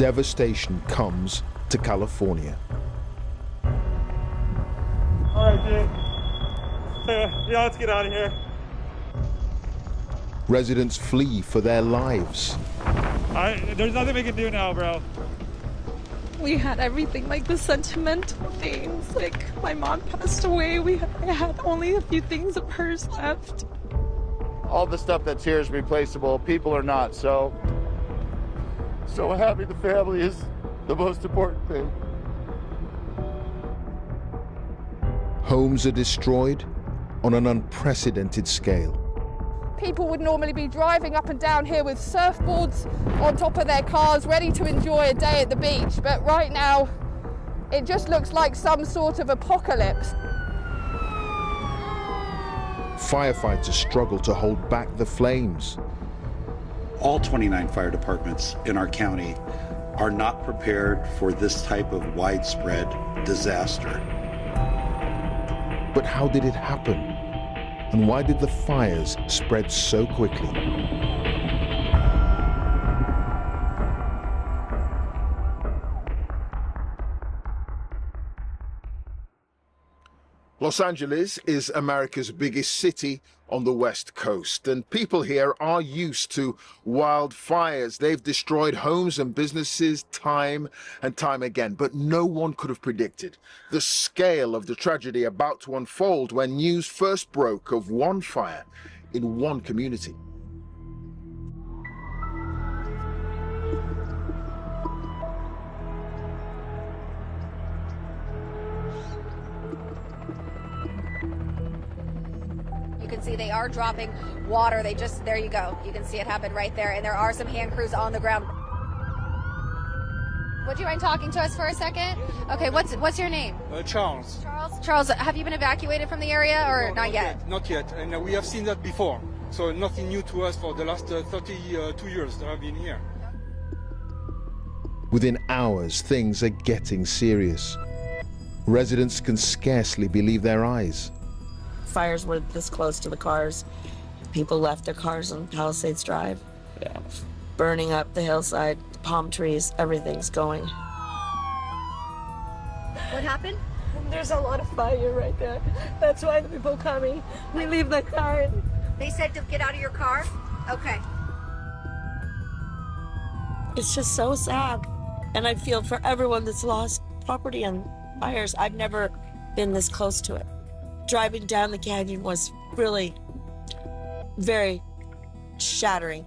devastation comes to California. All right, dude. Yeah, let's get out of here. Residents flee for their lives. There's nothing we can do now, bro. We had everything, like the sentimental things. Like, my mom passed away. I had only a few things of hers left. All the stuff that's here is replaceable. People are not. So having the family is the most important thing. Homes are destroyed on an unprecedented scale. People would normally be driving up and down here with surfboards on top of their cars, ready to enjoy a day at the beach. But right now, it just looks like some sort of apocalypse. Firefighters struggle to hold back the flames. All 29 fire departments in our county are not prepared for this type of widespread disaster. But how did it happen? And why did the fires spread so quickly? Los Angeles is America's biggest city on the West Coast, and people here are used to wildfires. They've destroyed homes and businesses time and time again, but no one could have predicted the scale of the tragedy about to unfold when news first broke of one fire in one community. You can see they are dropping water. There you go. You can see it happen right there. And there are some hand crews on the ground. Would you mind talking to us for a second? Okay, what's your name? Charles. Charles, have you been evacuated from the area or No, not yet? Not yet. And we have seen that before. So nothing new to us for the last 32 years that I've been here. Within hours, things are getting serious. Residents can scarcely believe their eyes. Fires were this close to the cars. People left their cars on Palisades Drive. Yeah. Burning up the hillside, palm trees, everything's going. What happened? There's a lot of fire right there. That's why the people coming. We leave the car. They said to get out of your car? Okay. It's just so sad. And I feel for everyone that's lost property and fires. I've never been this close to it. Driving down the canyon was really very shattering.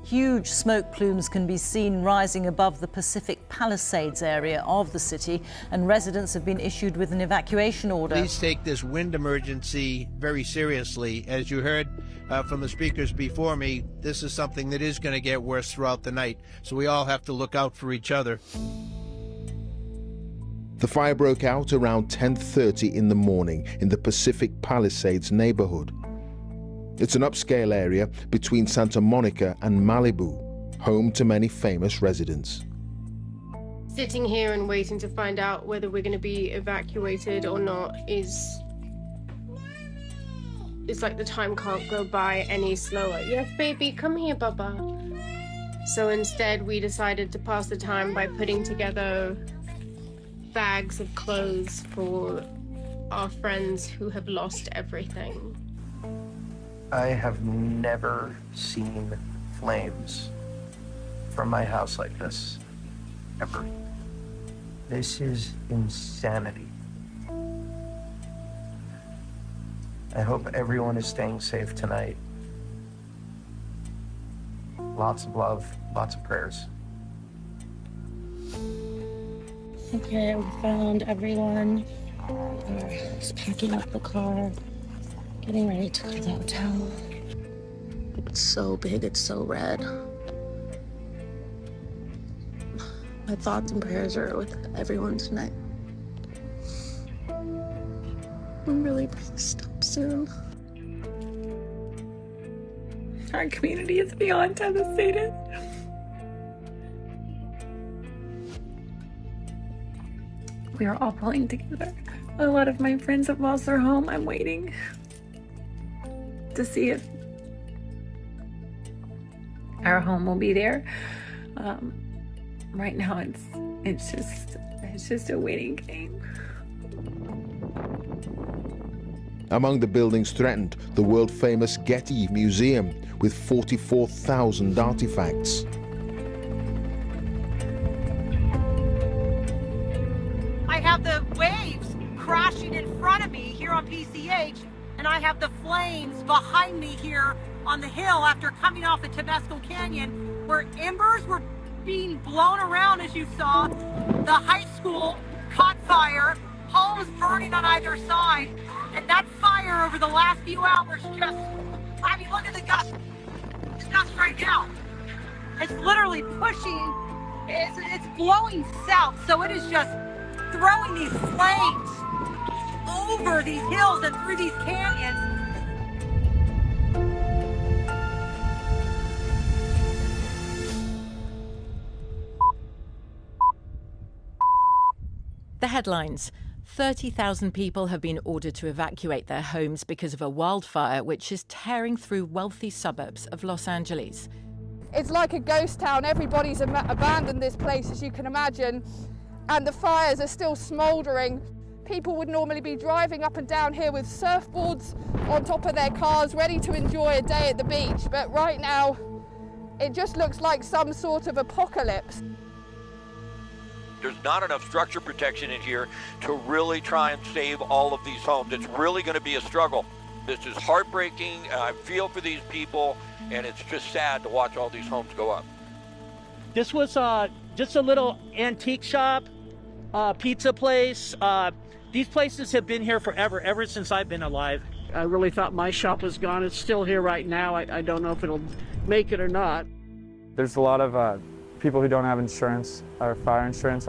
Huge smoke plumes can be seen rising above the Pacific Palisades area of the city, and residents have been issued with an evacuation order. Please take this wind emergency very seriously. As you heard from the speakers before me, this is something that is going to get worse throughout the night, so we all have to look out for each other. The fire broke out around 10:30 in the morning in the Pacific Palisades neighborhood. It's an upscale area between Santa Monica and Malibu, home to many famous residents. Sitting here and waiting to find out whether we're going to be evacuated or not it's like the time can't go by any slower. Yes, baby, come here, Baba. So instead, we decided to pass the time by putting together bags of clothes for our friends who have lost everything. I have never seen flames from my house like this, ever. This is insanity. I hope everyone is staying safe tonight. Lots of love, lots of prayers. Okay, we found everyone. We're just packing up the car, getting ready to go to the hotel. It's so big, it's so red. My thoughts and prayers are with everyone tonight. I'm really praying to stop soon. Our community is beyond devastated. We are all pulling together. A lot of my friends have lost their home. I'm waiting to see if our home will be there. Right now it's just a waiting game. Among the buildings threatened, the world-famous Getty Museum with 44,000 artifacts. I have the waves crashing in front of me here on PCH, and I have the flames behind me here on the hill after coming off the Tabasco Canyon, where embers were being blown around, as you saw. The high school caught fire, homes burning on either side, and that fire over the last few hours just, I mean, look at the gust right now. It's literally pushing, it's blowing south, so it is just throwing these flames over these hills and through these canyons. The headlines. 30,000 people have been ordered to evacuate their homes because of a wildfire which is tearing through wealthy suburbs of Los Angeles. It's like a ghost town. Everybody's abandoned this place, as you can imagine, and the fires are still smouldering. People would normally be driving up and down here with surfboards on top of their cars, ready to enjoy a day at the beach, but right now it just looks like some sort of apocalypse. There's not enough structure protection in here to really try and save all of these homes. It's really going to be a struggle. This is heartbreaking. I feel for these people, and it's just sad to watch all these homes go up. This was just a little antique shop, pizza place. These places have been here forever, ever since I've been alive. I really thought my shop was gone. It's still here right now. I don't know if it'll make it or not. There's a lot of people who don't have insurance or fire insurance.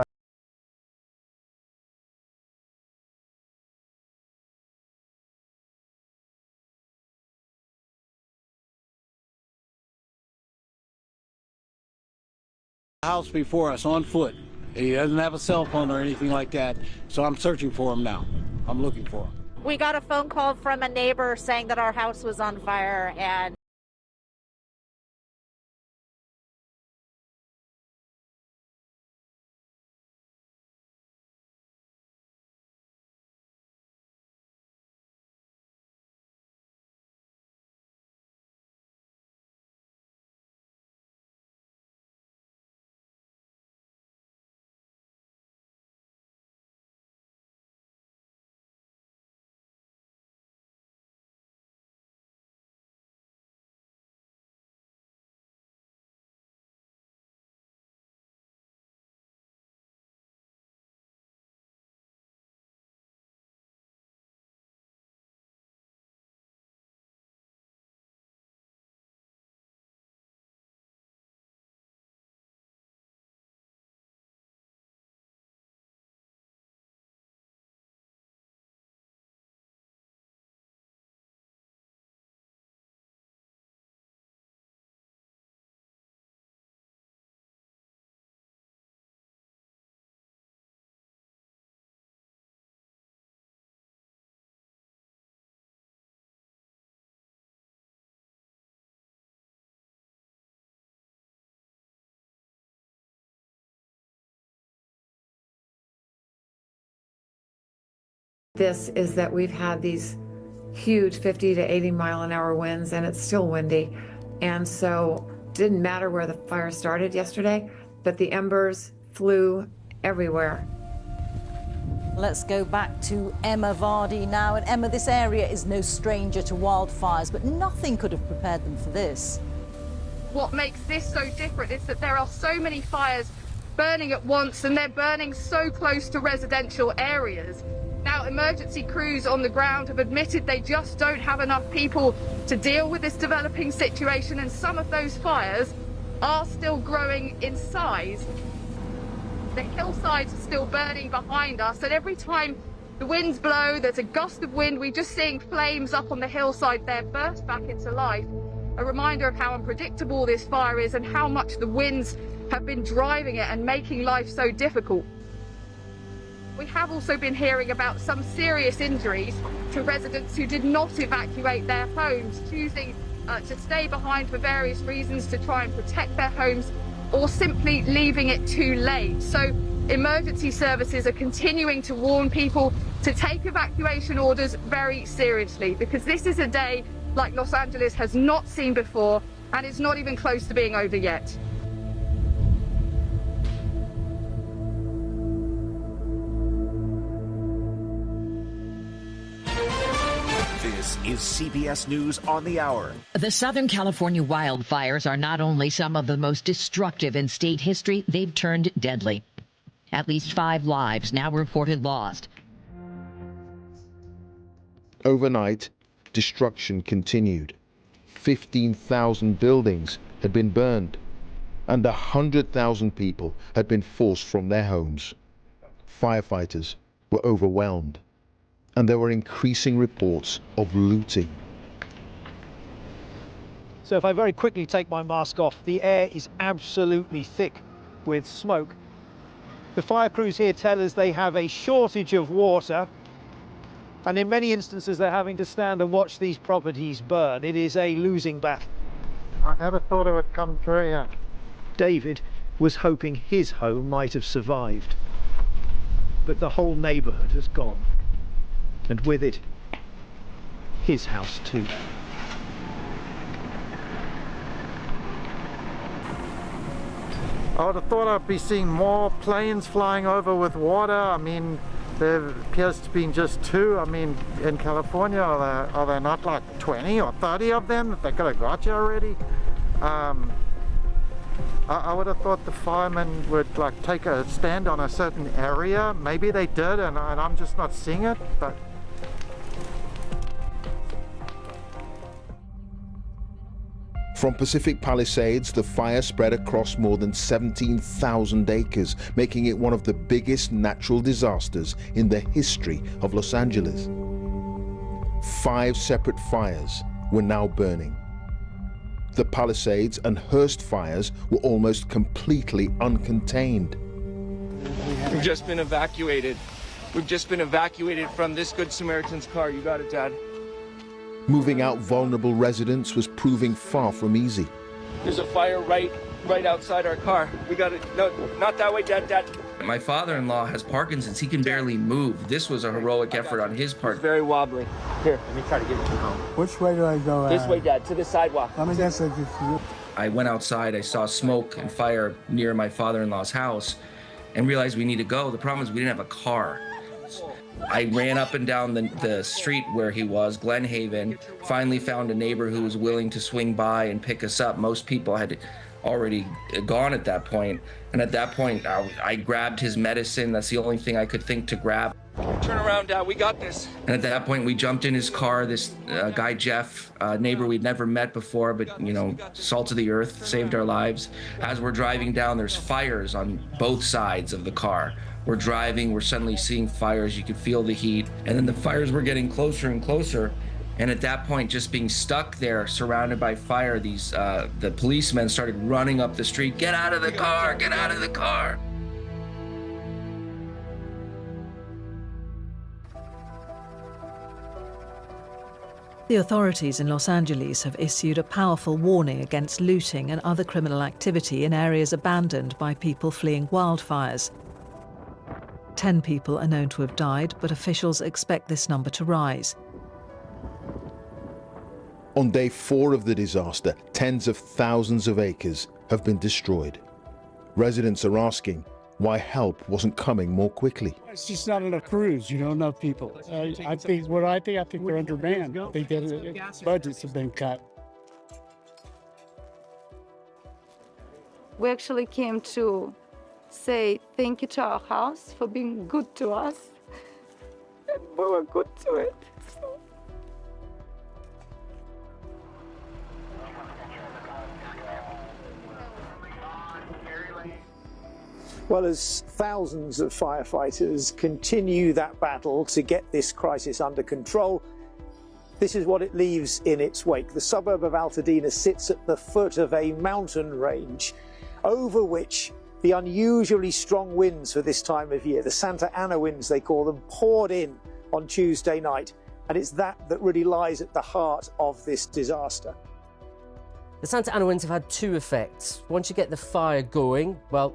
House before us on foot. He doesn't have a cell phone or anything like that, so I'm searching for him now. I'm looking for him. We got a phone call from a neighbor saying that our house was on fire, and this is that we've had these huge 50 to 80 mile an hour winds, and it's still windy. And so it didn't matter where the fire started yesterday, but the embers flew everywhere. Let's go back to Emma Vardy now. And Emma, this area is no stranger to wildfires, but nothing could have prepared them for this. What makes this so different is that there are so many fires burning at once, and they're burning so close to residential areas. Now, emergency crews on the ground have admitted they just don't have enough people to deal with this developing situation, and some of those fires are still growing in size. The hillsides are still burning behind us, and every time the winds blow, there's a gust of wind, we're just seeing flames up on the hillside there burst back into life. A reminder of how unpredictable this fire is and how much the winds have been driving it and making life so difficult. We have also been hearing about some serious injuries to residents who did not evacuate their homes, choosing to stay behind for various reasons to try and protect their homes, or simply leaving it too late. So emergency services are continuing to warn people to take evacuation orders very seriously, because this is a day like Los Angeles has not seen before, and it's not even close to being over yet. This is CBS News on the Hour. The Southern California wildfires are not only some of the most destructive in state history, they've turned deadly. At least 5 lives now reported lost. Overnight, destruction continued. 15,000 buildings had been burned, and 100,000 people had been forced from their homes. Firefighters were overwhelmed, and there were increasing reports of looting. So if I very quickly take my mask off, the air is absolutely thick with smoke. The fire crews here tell us they have a shortage of water, and in many instances they're having to stand and watch these properties burn. It is a losing battle. I never thought it would come through here. David was hoping his home might have survived, but the whole neighborhood has gone, and with it, his house too. I would have thought I'd be seeing more planes flying over with water. I mean, there appears to be just 2. I mean, in California, are there not like 20 or 30 of them that they could have got you already? I would have thought the firemen would like take a stand on a certain area. Maybe they did, and I'm just not seeing it. But from Pacific Palisades, the fire spread across more than 17,000 acres, making it one of the biggest natural disasters in the history of Los Angeles. 5 separate fires were now burning. The Palisades and Hearst fires were almost completely uncontained. We've just been evacuated. We've just been evacuated from this Good Samaritan's car. You got it, Dad. Moving out vulnerable residents was proving far from easy. There's a fire right outside our car. We got it. No, not that way, Dad. My father-in-law has Parkinson's. He can barely move. This was a heroic effort on his part. It's very wobbly. Here, let me try to get you home. Which way do I go? This way, Dad, to the sidewalk. I went outside. I saw smoke and fire near my father-in-law's house and realized we need to go. The problem is we didn't have a car. I ran up and down the street where he was, Glen Haven, finally found a neighbor who was willing to swing by and pick us up. Most people had already gone at that point. And at that point, I grabbed his medicine. That's the only thing I could think to grab. Turn around, Dad. We got this. And at that point, we jumped in his car. This guy, Jeff, neighbor we'd never met before, but, you know, salt of the earth, saved our lives. As we're driving down, there's fires on both sides of the car. We're driving, we're suddenly seeing fires, you could feel the heat, and then the fires were getting closer and closer. And at that point, just being stuck there, surrounded by fire, the policemen started running up the street, "Get out of the car, get out of the car." The authorities in Los Angeles have issued a powerful warning against looting and other criminal activity in areas abandoned by people fleeing wildfires. 10 people are known to have died, but officials expect this number to rise. On day 4 of the disaster, tens of thousands of acres have been destroyed. Residents are asking why help wasn't coming more quickly. It's just not enough crews, enough people. I think they're undermanned. I think that budgets have been cut. We actually came to say thank you to our house for being good to us. And we were good to it. Well, as thousands of firefighters continue that battle to get this crisis under control, this is what it leaves in its wake. The suburb of Altadena sits at the foot of a mountain range over which the unusually strong winds for this time of year, the Santa Ana winds they call them, poured in on Tuesday night. And it's that really lies at the heart of this disaster. The Santa Ana winds have had two effects. Once you get the fire going, well,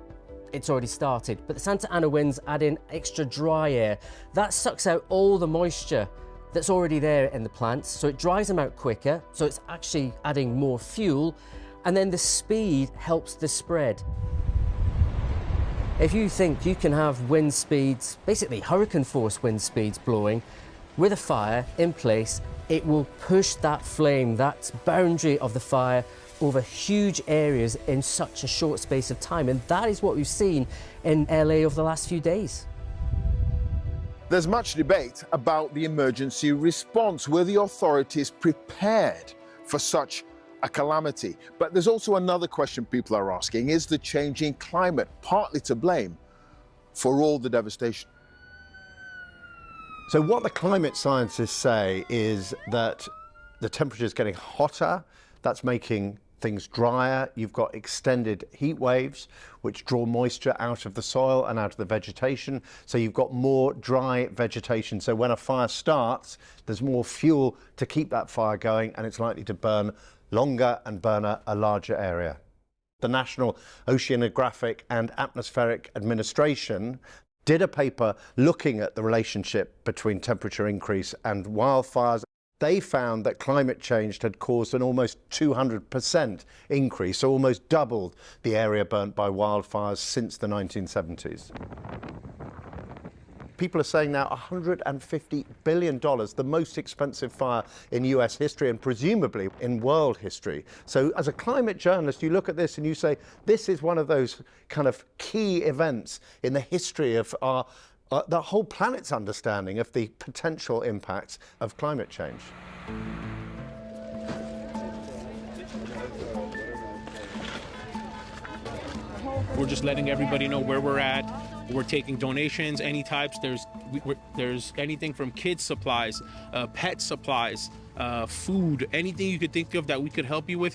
it's already started, but the Santa Ana winds add in extra dry air. That sucks out all the moisture that's already there in the plants, so it dries them out quicker, so it's actually adding more fuel, and then the speed helps the spread. If you think you can have wind speeds, basically hurricane force wind speeds blowing, with a fire in place, it will push that flame, that boundary of the fire, over huge areas in such a short space of time. And that is what we've seen in LA over the last few days. There's much debate about the emergency response. Were the authorities prepared for such a calamity? But there's also another question people are asking. Is the changing climate partly to blame for all the devastation? So what the climate scientists say is that the temperature is getting hotter. That's making things drier. You've got extended heat waves, which draw moisture out of the soil and out of the vegetation. So you've got more dry vegetation. So when a fire starts, there's more fuel to keep that fire going, and it's likely to burn longer and burn a larger area. The National Oceanographic and Atmospheric Administration did a paper looking at the relationship between temperature increase and wildfires. They found that climate change had caused an almost 200% increase, so almost doubled the area burnt by wildfires since the 1970s. People are saying now $150 billion, the most expensive fire in US history and presumably in world history. So as a climate journalist, you look at this and you say, this is one of those kind of key events in the history of the whole planet's understanding of the potential impacts of climate change. We're just letting everybody know where we're at. We're taking donations, any types. There's anything from kids supplies, pet supplies, food, anything you could think of that we could help you with.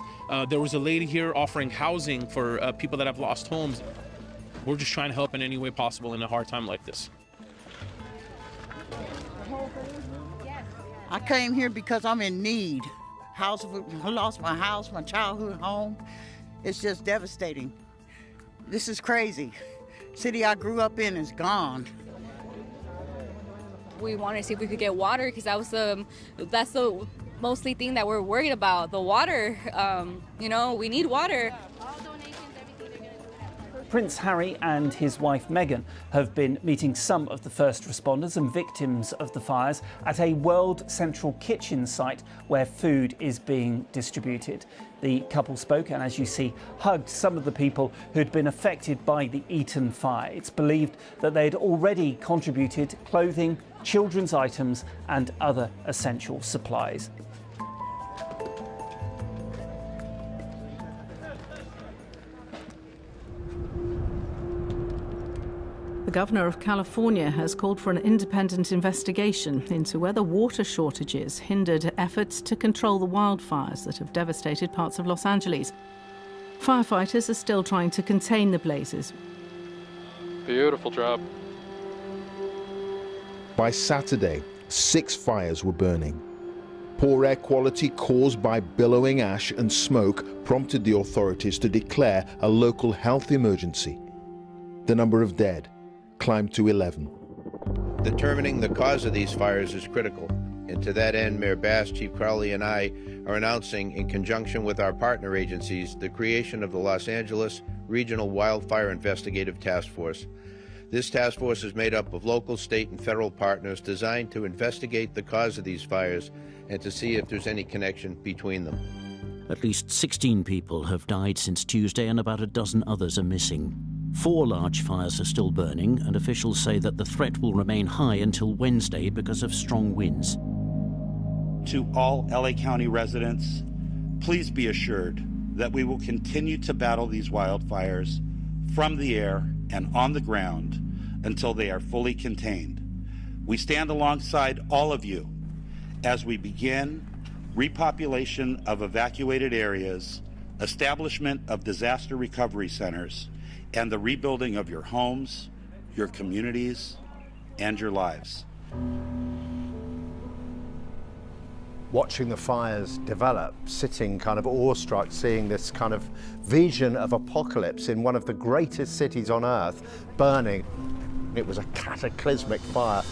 There was a lady here offering housing for people that have lost homes. We're just trying to help in any way possible in a hard time like this. I came here because I'm in need. I lost my house, my childhood home. It's just devastating. This is crazy. City I grew up in is gone. We wanted to see if we could get water because that's the mostly thing that we're worried about, the water. You know, we need water. Prince Harry and his wife Meghan have been meeting some of the first responders and victims of the fires at a World Central Kitchen site where food is being distributed. The couple spoke and, as you see, hugged some of the people who'd been affected by the Eaton fire. It's believed that they'd already contributed clothing, children's items and other essential supplies. The Governor of California has called for an independent investigation into whether water shortages hindered efforts to control the wildfires that have devastated parts of Los Angeles. Firefighters are still trying to contain the blazes. Beautiful job. By Saturday, 6 fires were burning. Poor air quality caused by billowing ash and smoke prompted the authorities to declare a local health emergency. The number of dead climbed to 11. Determining the cause of these fires is critical, and to that end, Mayor Bass, Chief Crowley, and I are announcing, in conjunction with our partner agencies, the creation of the Los Angeles Regional Wildfire Investigative Task Force. This task force is made up of local, state, and federal partners designed to investigate the cause of these fires and to see if there's any connection between them. At least 16 people have died since Tuesday and about a dozen others are missing. 4 large fires are still burning, and officials say that the threat will remain high until Wednesday because of strong winds. To all LA County residents, please be assured that we will continue to battle these wildfires from the air and on the ground until they are fully contained. We stand alongside all of you as we begin repopulation of evacuated areas, establishment of disaster recovery centers, and the rebuilding of your homes, your communities, and your lives. watching the fires develop, sitting kind of awestruck, seeing this kind of vision of apocalypse in one of the greatest cities on earth burning. It was a cataclysmic fire.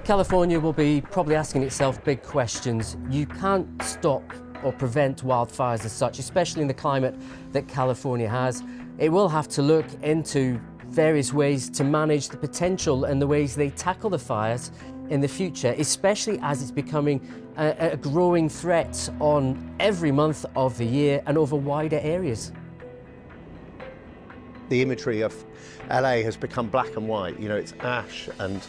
California will be probably asking itself big questions. You can't stop or prevent wildfires as such, especially in the climate that California has. It will have to look into various ways to manage the potential and the ways they tackle the fires in the future, especially as it's becoming a growing threat on every month of the year and over wider areas. The imagery of LA has become black and white. You know, it's ash and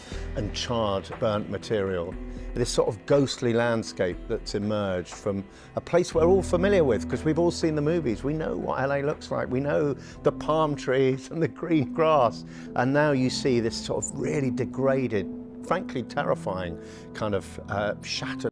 charred, burnt material. This sort of ghostly landscape that's emerged from a place we're all familiar with because we've all seen the movies. We know what LA looks like. We know the palm trees and the green grass. And now you see this sort of really degraded, frankly terrifying kind of shattered